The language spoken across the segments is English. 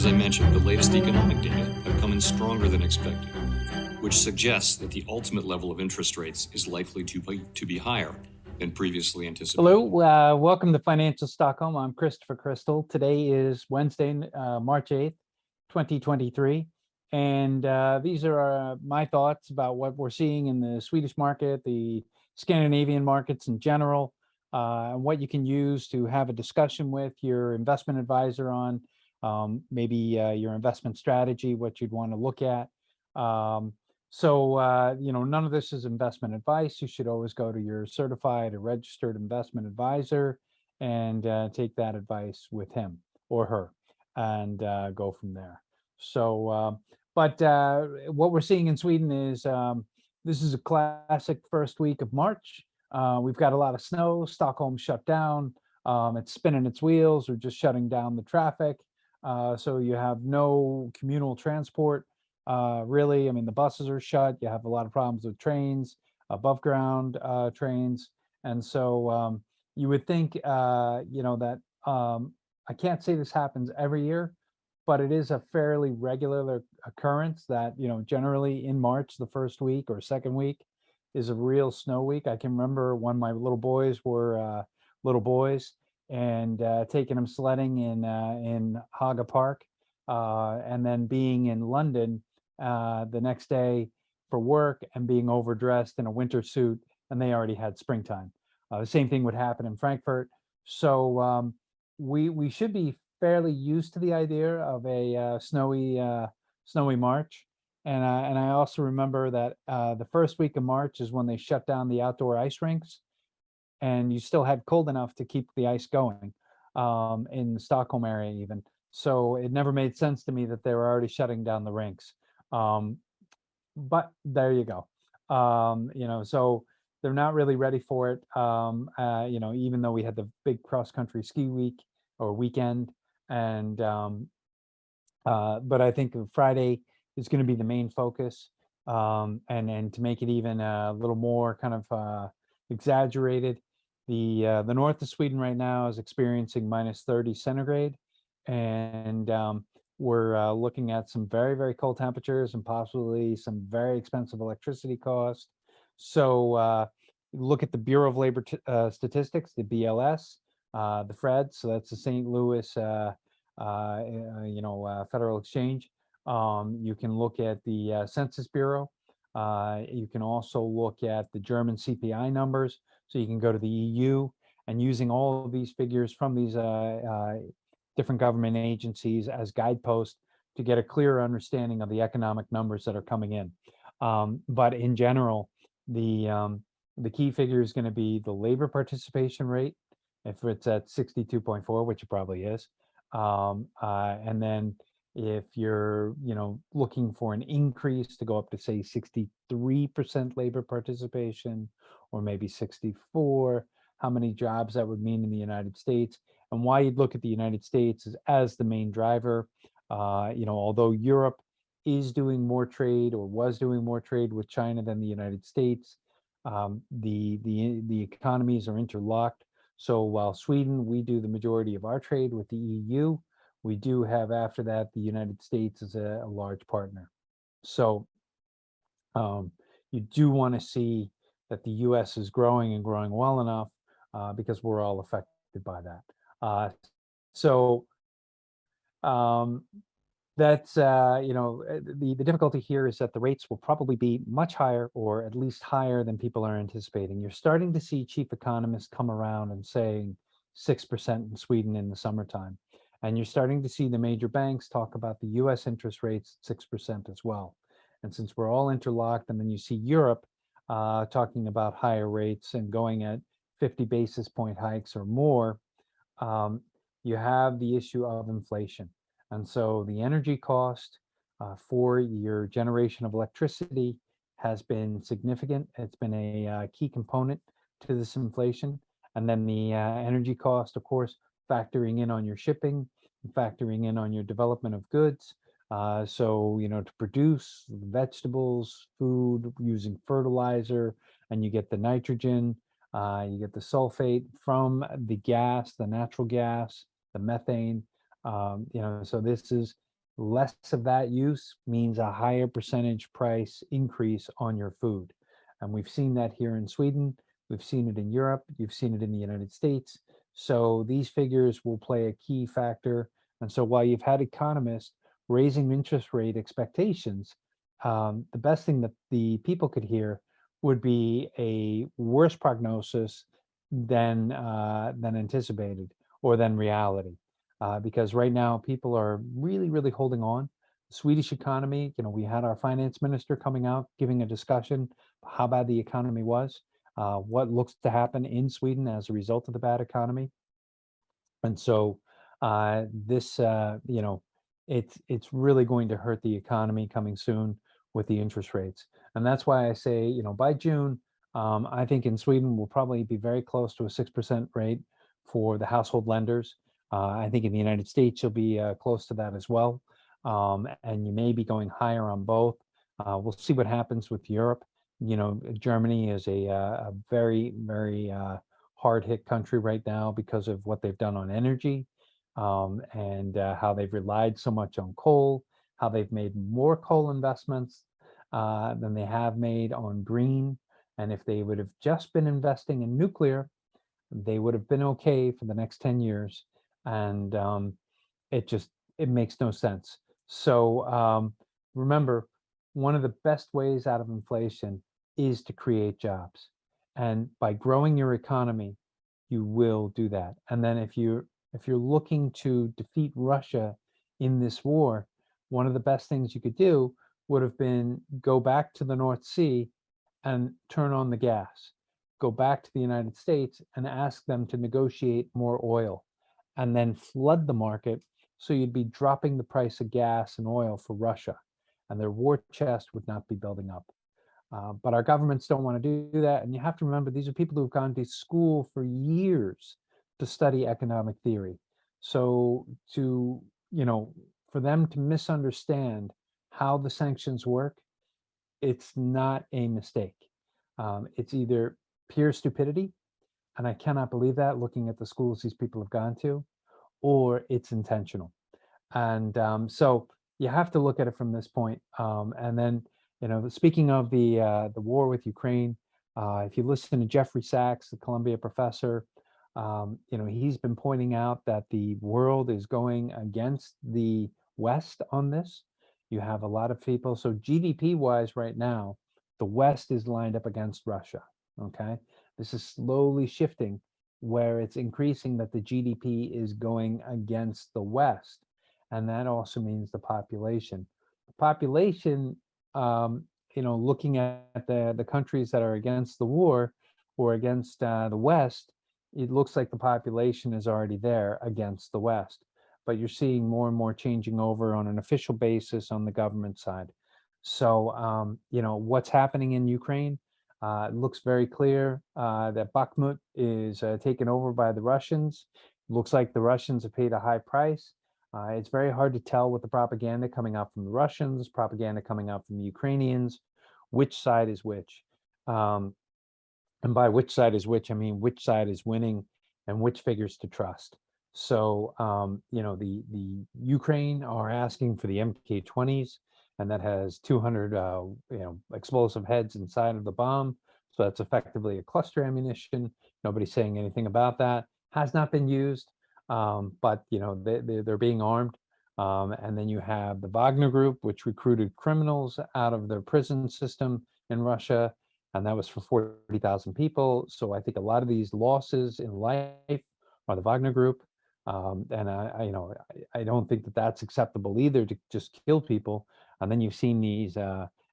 As I mentioned, the latest economic data have come in stronger than expected, which suggests that the ultimate level of interest rates is likely to be higher than previously anticipated. Hello, welcome to Financial Stockholm. I'm Christopher Crystal. Today is Wednesday, March 8th, 2023. And these are my thoughts about what we're seeing in the Swedish market, the Scandinavian markets in general, and what you can use to have a discussion with your investment advisor on maybe your investment strategy, what you'd want to look at. None of this is investment advice. You should always go to your certified or registered investment advisor and take that advice with him or her and go from there. But what we're seeing in Sweden is this is a classic first week of March. We've got a lot of snow. Stockholm shut down. It's spinning its wheels or just shutting down the traffic. So you have no communal transport. Really, I mean, the buses are shut. You have a lot of problems with trains, above ground trains. And so you would think, that I can't say this happens every year, but it is a fairly regular occurrence that, generally in March, the first week or second week is a real snow week. I can remember when my little boys were little boys and taking them sledding in Haga Park and then being in London the next day for work and being overdressed in a winter suit, and they already had springtime. The same thing would happen in Frankfurt. So we should be fairly used to the idea of a snowy March. And I also remember that the first week of March is when they shut down the outdoor ice rinks, and you still had cold enough to keep the ice going in the Stockholm area even. So it never made sense to me that they were already shutting down the rinks. But there you go. So they're not really ready for it. Even though we had the big cross-country ski week or weekend, and but I think Friday is going to be the main focus, and to make it even a little more kind of exaggerated, the north of Sweden right now is experiencing -30 centigrade, and we're looking at some very, very cold temperatures and possibly some very expensive electricity costs. So look at the Bureau of Labor Statistics, the BLS, the Fred, so that's the St. Louis, Federal Exchange. You can look at the Census Bureau. You can also look at the German CPI numbers. So you can go to the EU, and using all of these figures from these different government agencies as guideposts to get a clearer understanding of the economic numbers that are coming in. But in general, the key figure is going to be the labor participation rate, if it's at 62.4, which it probably is. And then if you're, looking for an increase to go up to say 63% labor participation, or maybe 64, how many jobs that would mean in the United States. And why you'd look at the United States is as the main driver. Although Europe is doing more trade or was doing more trade with China than the United States, the economies are interlocked. So while Sweden, we do the majority of our trade with the EU, we do have after that the United States as a large partner. So you do want to see that the US is growing and growing well enough because we're all affected by that. That's the difficulty here is that the rates will probably be much higher, or at least higher than people are anticipating. You're starting to see chief economists come around and saying 6% in Sweden in the summertime. And you're starting to see the major banks talk about the US interest rates at 6% as well. And since we're all interlocked, and then you see Europe talking about higher rates and going at 50 basis point hikes or more, you have the issue of inflation. And so the energy cost for your generation of electricity has been significant. It's been a key component to this inflation. And then the energy cost, of course, factoring in on your shipping, factoring in on your development of goods. To produce vegetables, food using fertilizer, and you get the nitrogen, you get the sulfate from the gas, the natural gas, the methane. So this is Less of that use means a higher percentage price increase on your food. And we've seen that here in Sweden. We've seen it in Europe. You've seen it in the United States. So these figures will play a key factor. And so while you've had economists raising interest rate expectations, the best thing that the people could hear would be a worse prognosis than anticipated or than reality. Because right now people are really, really holding on. The Swedish economy, we had our finance minister coming out giving a discussion how bad the economy was, what looks to happen in Sweden as a result of the bad economy. And so this, it's really going to hurt the economy coming soon with the interest rates. And that's why I say, by June, I think in Sweden we'll probably be very close to a 6% rate for the household lenders. I think in the United States you'll be close to that as well. And you may be going higher on both. We'll see what happens with Europe. Germany is a very, very hard hit country right now because of what they've done on energy, and how they've relied so much on coal, how they've made more coal investments than they have made on green. And if they would have just been investing in nuclear, they would have been okay for the next 10 years. And it makes no sense. So remember, one of the best ways out of inflation is to create jobs. And by growing your economy, you will do that. And then if you're looking to defeat Russia in this war, one of the best things you could do would have been go back to the North Sea and turn on the gas. Go back to the United States and ask them to negotiate more oil, and then flood the market so you'd be dropping the price of gas and oil for Russia, and their war chest would not be building up. But our governments don't want to do that. And you have to remember, these are people who've gone to school for years to study economic theory. So for them to misunderstand how the sanctions work, it's not a mistake. It's either pure stupidity, and I cannot believe that looking at the schools these people have gone to, or it's intentional. And so you have to look at it from this point. And then, speaking of the war with Ukraine, if you listen to Jeffrey Sachs, the Columbia professor, he's been pointing out that the world is going against the West on this. You have a lot of people. So GDP wise right now, the West is lined up against Russia. Okay. This is slowly shifting where it's increasing that the GDP is going against the West. And that also means the population. The population, looking at the countries that are against the war or against the West, it looks like the population is already there against the West. But you're seeing more and more changing over on an official basis on the government side. So, what's happening in Ukraine? It looks very clear that Bakhmut is taken over by the Russians. Looks like the Russians have paid a high price. It's very hard to tell with the propaganda coming out from the Russians, propaganda coming out from the Ukrainians, which side is which. And by which side is which, I mean which side is winning and which figures to trust. So, the Ukraine are asking for the MK-20s, and that has 200, explosive heads inside of the bomb. So that's effectively a cluster ammunition. Nobody's saying anything about that. Has not been used, but they're being armed. And then you have the Wagner Group, which recruited criminals out of their prison system in Russia, and that was for 40,000 people. So I think a lot of these losses in life are the Wagner Group. And I don't think that that's acceptable either, to just kill people. And then you've seen these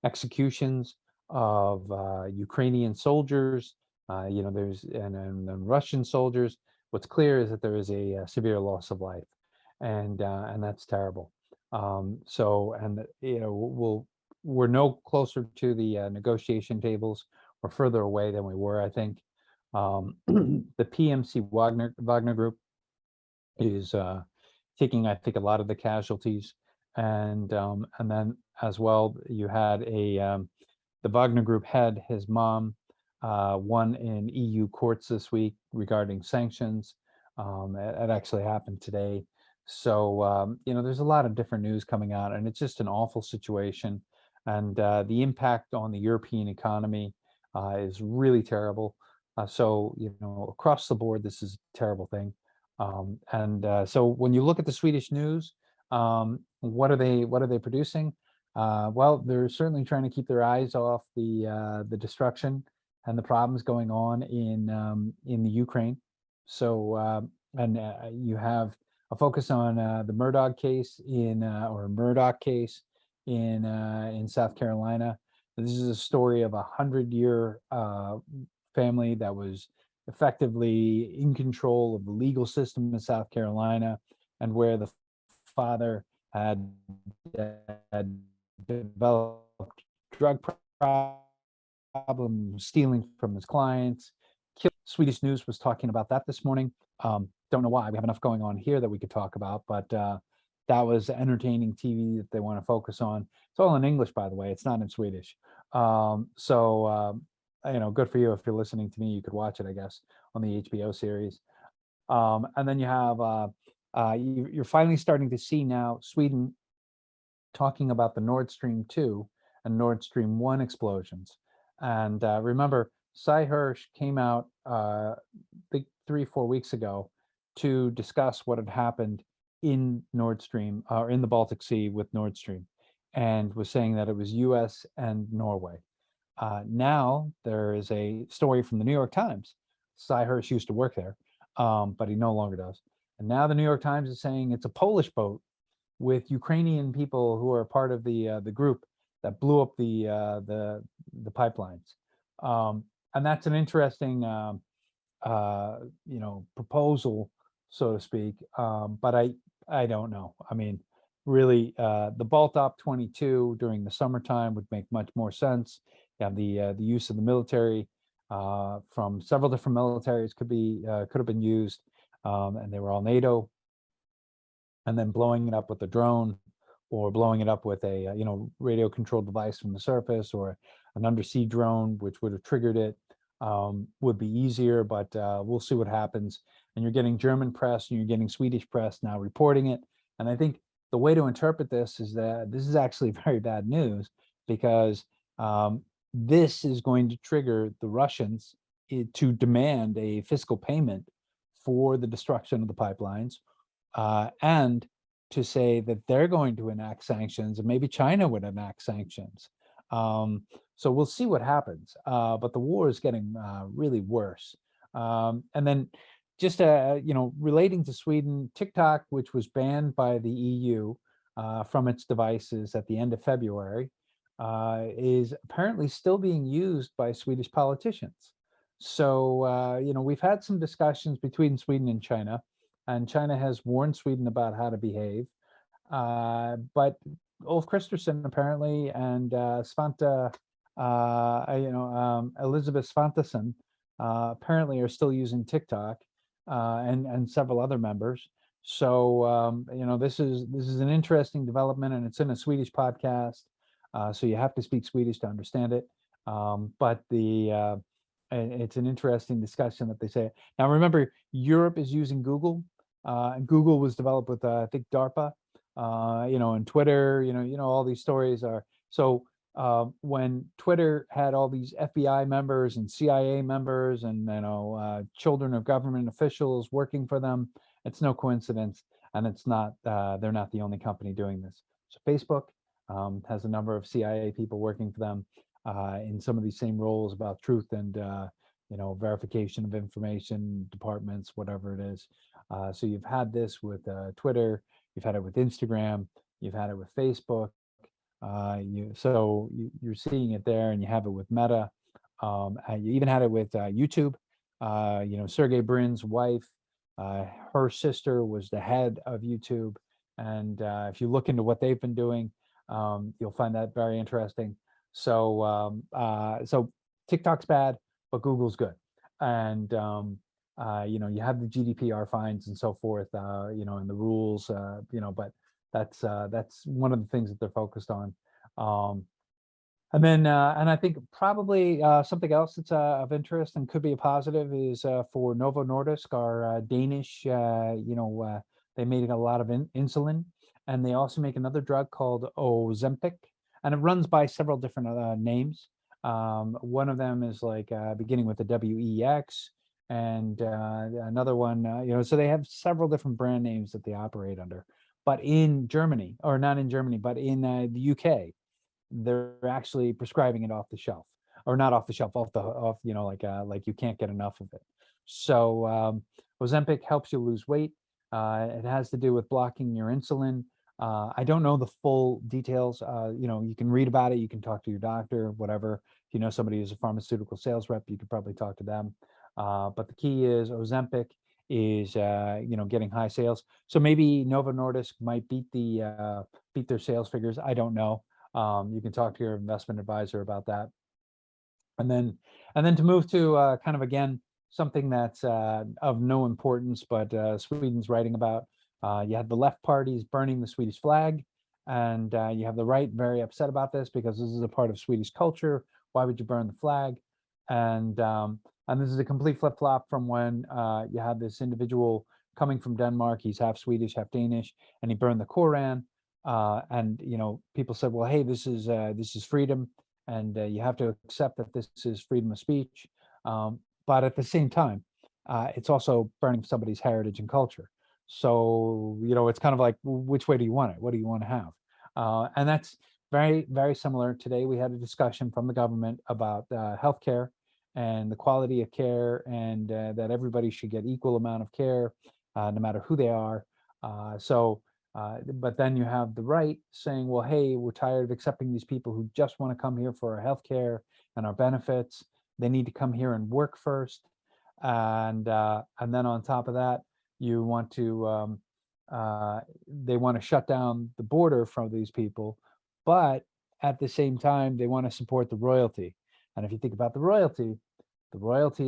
executions of Ukrainian soldiers, and Russian soldiers. What's clear is that there is a severe loss of life, and that's terrible. We're no closer to the negotiation tables. We're further away than we were, I think. The PMC Wagner Group is taking, I think, a lot of the casualties, and then as well, you had the Wagner Group head, his mom, won in EU courts this week regarding sanctions. It actually happened today. So, there's a lot of different news coming out, and it's just an awful situation. And the impact on the European economy is really terrible. So, across the board, this is a terrible thing. And so, when you look at the Swedish news, what are they producing? Well, they're certainly trying to keep their eyes off the destruction and the problems going on in the Ukraine. So, and you have a focus on the Murdoch case or Murdoch case in South Carolina. This is a story of 100-year family that was effectively in control of the legal system in South Carolina, and where the father had, had developed drug problems, stealing from his clients. Swedish News was talking about that this morning. Don't know why. We have enough going on here that we could talk about, but that was entertaining TV that they want to focus on. It's all in English, by the way. It's not in Swedish. Good for you if you're listening to me. You could watch it, I guess, on the HBO series. And then you have you're finally starting to see now Sweden talking about the Nord Stream 2 and Nord Stream 1 explosions. And remember, Cy Hirsch came out, I think 3-4 weeks ago, to discuss what had happened in Nord Stream, or in the Baltic Sea with Nord Stream, and was saying that it was US and Norway. Now there is a story from the New York Times. Cy Hirsch used to work there, but he no longer does. And now the New York Times is saying it's a Polish boat with Ukrainian people who are part of the group that blew up the pipelines. And that's an interesting proposal, so to speak. But I don't know. I mean, really, the Baltop 22 during the summertime would make much more sense. You have the use of the military from several different militaries could have been used, and they were all NATO. And then blowing it up with a drone, or blowing it up with a radio controlled device from the surface, or an undersea drone, which would have triggered it, would be easier. But we'll see what happens. And you're getting German press and you're getting Swedish press now reporting it. And I think the way to interpret this is that this is actually very bad news, because this is going to trigger the Russians to demand a fiscal payment for the destruction of the pipelines, and to say that they're going to enact sanctions, and maybe China would enact sanctions. So we'll see what happens. But the war is getting really worse. And then just relating to Sweden, TikTok, which was banned by the EU from its devices at the end of February, is apparently still being used by Swedish politicians. So we've had some discussions between Sweden and China has warned Sweden about how to behave. But Ulf Kristersson apparently, and Elizabeth Svantesson apparently are still using TikTok, and several other members. So this is an interesting development, and it's in a Swedish podcast, so you have to speak Swedish to understand it. But it's an interesting discussion that they say. Now, remember, Europe is using Google, and Google was developed with, I think, DARPA, and Twitter, all these stories are. So when Twitter had all these FBI members and CIA members and, children of government officials working for them, it's no coincidence. And it's not, they're not the only company doing this. So Facebook has a number of CIA people working for them in some of these same roles about truth and verification of information departments, whatever it is. So you've had this with Twitter, you've had it with Instagram, you've had it with Facebook. You're seeing it there, and you have it with Meta. You even had it with YouTube. Sergey Brin's wife, her sister was the head of YouTube, and if you look into what they've been doing, you'll find that very interesting. So TikTok's bad, but Google's good. And you have the GDPR fines and so forth, and the rules, but that's one of the things that they're focused on. And I think probably something else that's of interest and could be a positive is for Novo Nordisk, our Danish, They make a lot of insulin, and they also make another drug called Ozempic, and it runs by several different names. One of them is like beginning with the WEX, and another one, so they have several different brand names that they operate under. But in Germany, or not in Germany, but in the UK, they're actually prescribing it off the shelf, or not off the shelf, off, like you can't get enough of it. So Ozempic helps you lose weight. It has to do with blocking your insulin. I don't know the full details. You can read about it. You can talk to your doctor, whatever. If you know somebody who's a pharmaceutical sales rep, you could probably talk to them. But the key is Ozempic is, getting high sales. So maybe Novo Nordisk might beat their sales figures. I don't know. You can talk to your investment advisor about that. And then to move to kind of, again, something that's of no importance, but Sweden's writing about. You have the left parties burning the Swedish flag, and you have the right very upset about this because this is a part of Swedish culture. Why would you burn the flag? And this is a complete flip-flop from when you had this individual coming from Denmark. He's half Swedish, half Danish, and he burned the Koran. And people said, well, hey, this is freedom, and you have to accept that this is freedom of speech. But at the same time, it's also burning somebody's heritage and culture. So, it's kind of like, which way do you want it? What do you want to have? And that's very, very similar. Today, we had a discussion from the government about healthcare and the quality of care, and that everybody should get equal amount of care, no matter who they are. But then you have the right saying, well, hey, we're tired of accepting these people who just want to come here for our healthcare and our benefits. They need to come here and work first. And then on top of that, you want to they want to shut down the border from these people, but at the same time, they want to support the royalty. And if you think about the royalty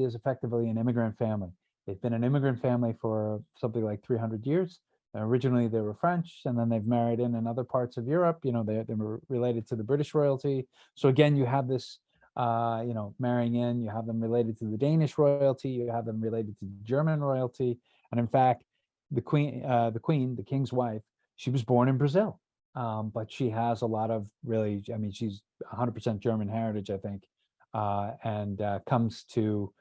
is effectively an immigrant family. They've been an immigrant family for something like 300 years. Originally, they were French, and then they've married in other parts of Europe. They were related to the British royalty. So again, you have this, marrying in. You have them related to the Danish royalty. You have them related to the German royalty. And in fact, the queen, the king's wife, she was born in Brazil, but she has a lot of really. I mean, she's 100% German heritage, I think, and comes to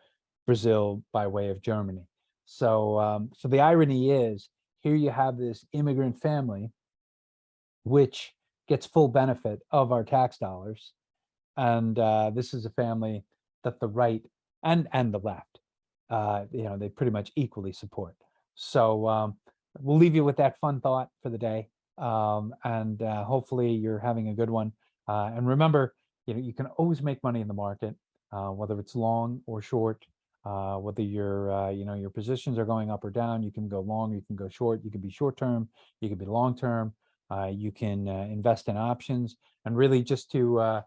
Brazil by way of Germany. So the irony is, here you have this immigrant family, which gets full benefit of our tax dollars. And this is a family that the right and the left, they pretty much equally support. So we'll leave you with that fun thought for the day. And hopefully you're having a good one. And remember, you can always make money in the market, whether it's long or short. Whether your positions are going up or down, you can go long, you can go short, you can be short term, you can be long term, you can invest in options, and really just to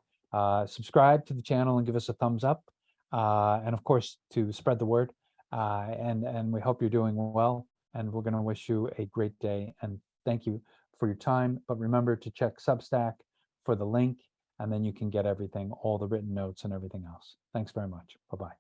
subscribe to the channel and give us a thumbs up, and of course to spread the word, and we hope you're doing well, and we're going to wish you a great day, and thank you for your time. But remember to check Substack for the link, and then you can get everything, all the written notes and everything else. Thanks very much. Bye-bye.